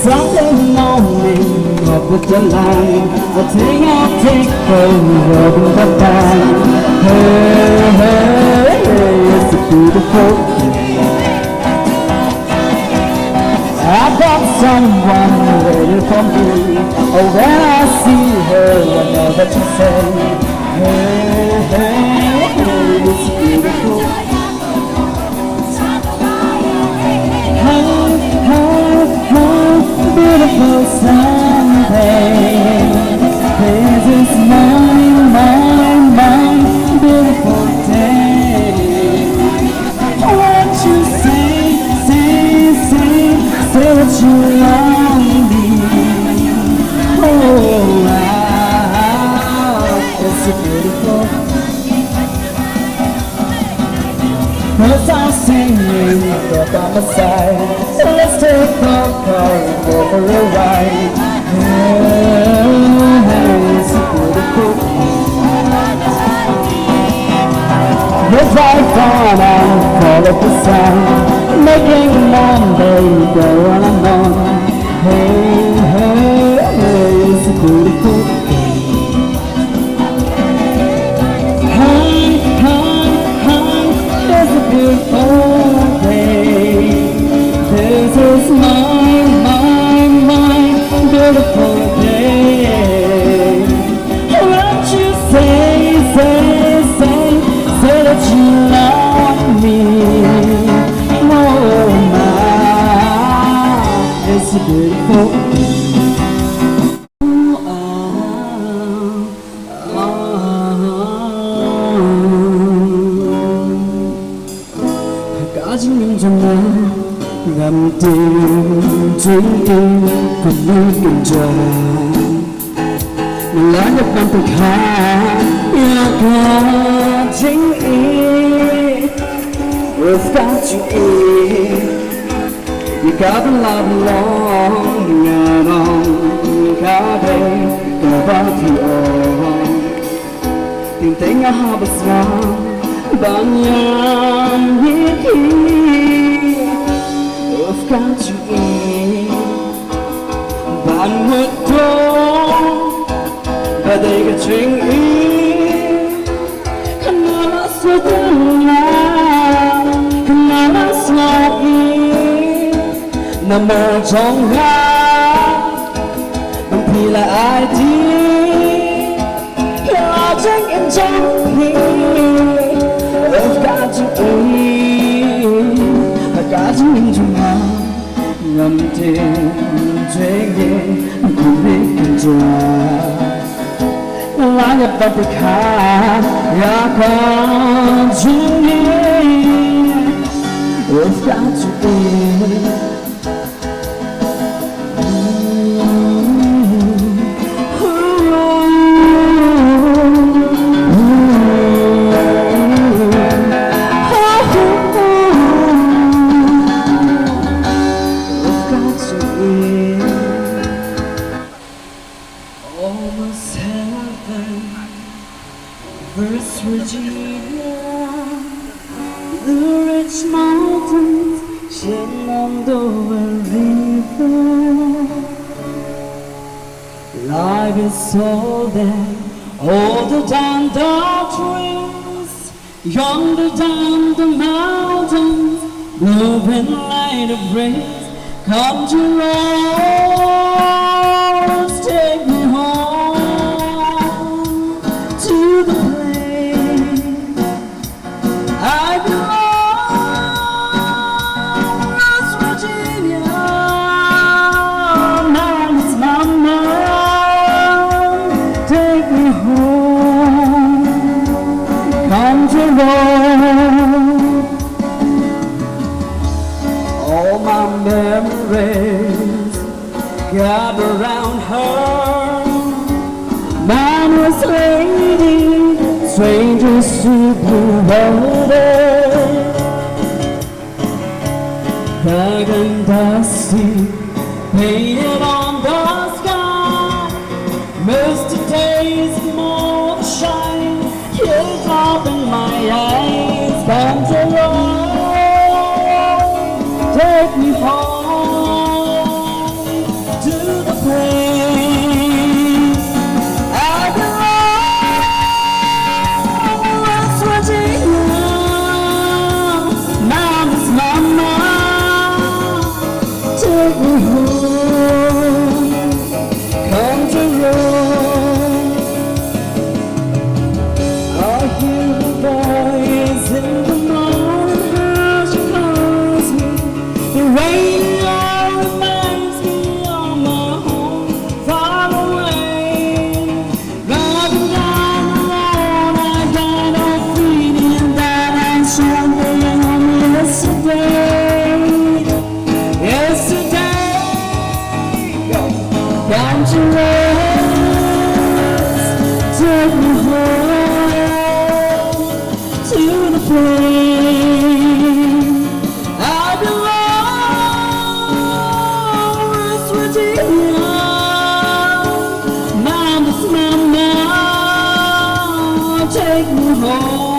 Sunday morning up with the line, I'll take over the band. Hey, hey, hey, it's a beautiful day. I've got someone waiting for me. Oh, when I see her, I know that you say, hey, hey, hey, it's a beautiful day. Beautiful Sunday, this is my beautiful day. Won't you say that you love me? Oh, wow, it's so beautiful. Cause I'm singing up on my side. So let's take a car and go for a ride. Hey, it's so beautiful. We'll drive on and follow the sun, making Monday go on and on. Hey, hey, hey, it's so beautiful. Beautiful day. This is my beautiful day. Won't you say that you love me? Oh my, it's so beautiful. Ngầm tìm chuyến đi còn như kinh trời lá nhập năm thực hạ nhà ca chính ý We've got you in You got a love long ngà đông cả đây cả ba thì tình tình ngã bờ sông bao nhiêu biết khi I've got you in Bạn một đôi Và đây cả chuyện ý Khana là số thân là Khana là số ý Nằm ở trong gác Bằng thì là ai đi Là tranh em trong khi I've got you in I've got you in trong gác ngầm trên chuyến đi không biết kinh doanh lá nhập vào thực hạ nhà con chuyến đi I've got you in West Virginia, the rich mountains, Shenandoah River. Life is so dead, older than the trees, younger than the mountains, moving light of rays. Come to roads, take me home to the West Virginia, now it's my mind. Take me home, come to road. All my memories gather around her. Man's lady, strangers to blue water. Dark and dusty, painted on the sky. Misty days, moonshine, tears up in my eyes. Come to road, take me home Come to us, take me home to the place I belong. Sweetie, mama, take me home.